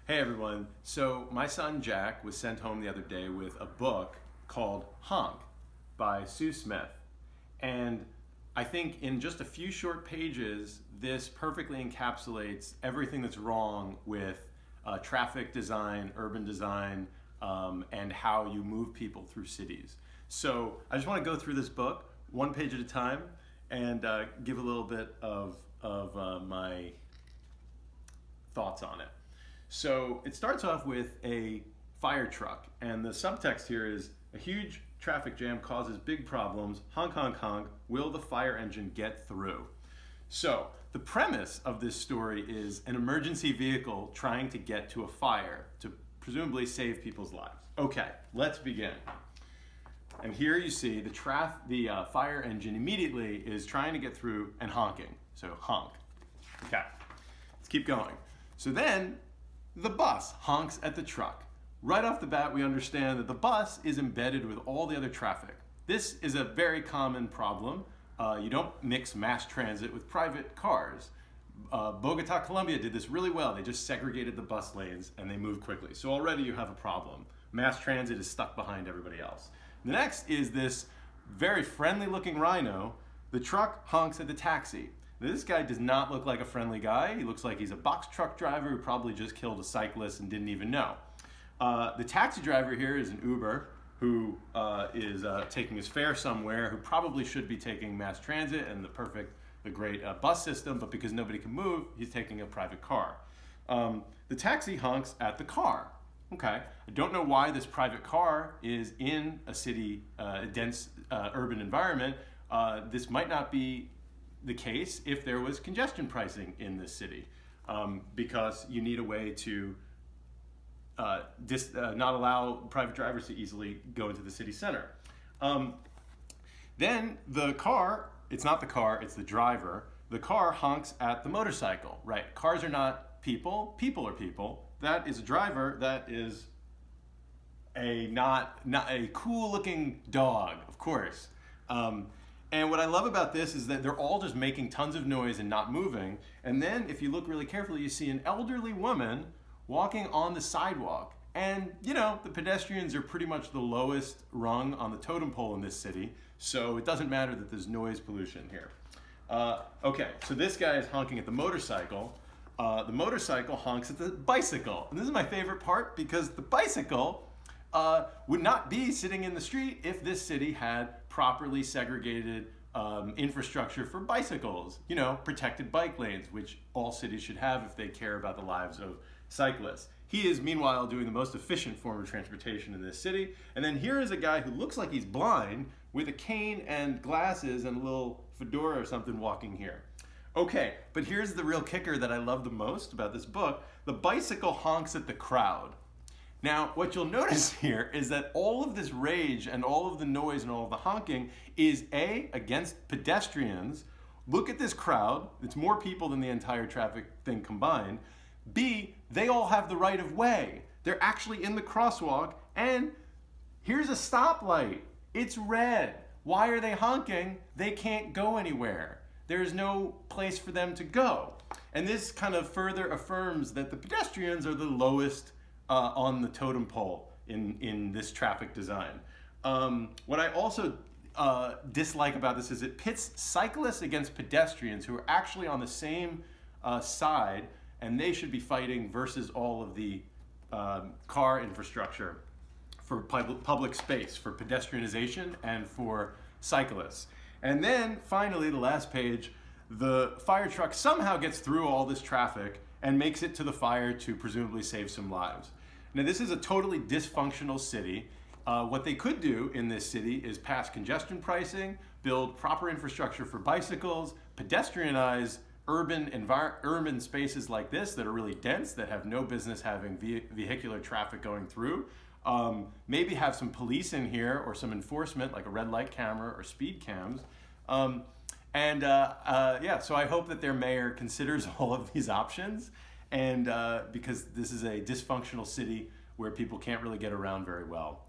Hey everyone, so my son Jack was sent home the other day with a book called Honk by Sue Smith. And I think in just a few short pages, this perfectly encapsulates everything that's wrong with traffic design, urban design, and how you move people through cities. So I just want to go through this book one page at a time and give a little bit of my thoughts on it. So it starts off with a fire truck, and the subtext here is a huge traffic jam causes big problems. Honk, honk, honk. Will the fire engine get through? So the premise of this story is an emergency vehicle trying to get to a fire to presumably save people's lives. Okay, let's begin. And here you see the fire engine immediately is trying to get through and honking. So honk. Okay, let's keep going. So then the bus honks at the truck. Right off the bat, we understand that the bus is embedded with all the other traffic. This is a very common problem. You don't mix mass transit with private cars. Bogota, Colombia did this really well. They just segregated the bus lanes and they moved quickly. So already you have a problem. Mass transit is stuck behind everybody else. The next is this very friendly looking rhino. The truck honks at the taxi. This guy does not look like a friendly guy. He looks like he's a box truck driver who probably just killed a cyclist and didn't even know. The taxi driver here is an Uber who is taking his fare somewhere, who probably should be taking mass transit and the great bus system, but because nobody can move, he's taking a private car. The taxi honks at the car. Okay, I don't know why this private car is in a city, dense urban environment. This might not be the case if there was congestion pricing in this city, because you need a way to not allow private drivers to easily go into the city center. Then the car, it's not the car, it's the driver. The car honks at the motorcycle, right? Cars are not people, people are people. That is a driver, that is not a cool looking dog, of course. And what I love about this is that they're all just making tons of noise and not moving. And then if you look really carefully, you see an elderly woman walking on the sidewalk. And you know, the pedestrians are pretty much the lowest rung on the totem pole in this city. So it doesn't matter that there's noise pollution here. Okay, so this guy is honking at the motorcycle. The motorcycle honks at the bicycle. And this is my favorite part because the bicycle would not be sitting in the street if this city had properly segregated infrastructure for bicycles, you know, protected bike lanes, which all cities should have if they care about the lives of cyclists. He is meanwhile doing the most efficient form of transportation in this city. And then here is a guy who looks like he's blind with a cane and glasses and a little fedora or something walking here. Okay, but here's the real kicker that I love the most about this book. The bicycle honks at the crowd. Now, what you'll notice here is that all of this rage and all of the noise and all of the honking is A, against pedestrians. Look at this crowd. It's more people than the entire traffic thing combined. B, they all have the right of way. They're actually in the crosswalk, and here's a stoplight. It's red. Why are they honking? They can't go anywhere. There's no place for them to go. And this kind of further affirms that the pedestrians are the lowest on the totem pole in this traffic design. What I also dislike about this is it pits cyclists against pedestrians who are actually on the same side, and they should be fighting versus all of the car infrastructure for public space, for pedestrianization and for cyclists. And then finally, the last page, the fire truck somehow gets through all this traffic and makes it to the fire to presumably save some lives. Now, this is a totally dysfunctional city. What they could do in this city is pass congestion pricing, build proper infrastructure for bicycles, pedestrianize urban spaces like this that are really dense, that have no business having vehicular traffic going through. Maybe have some police in here or some enforcement like a red light camera or speed cams. Yeah, so I hope that their mayor considers all of these options, and because this is a dysfunctional city where people can't really get around very well.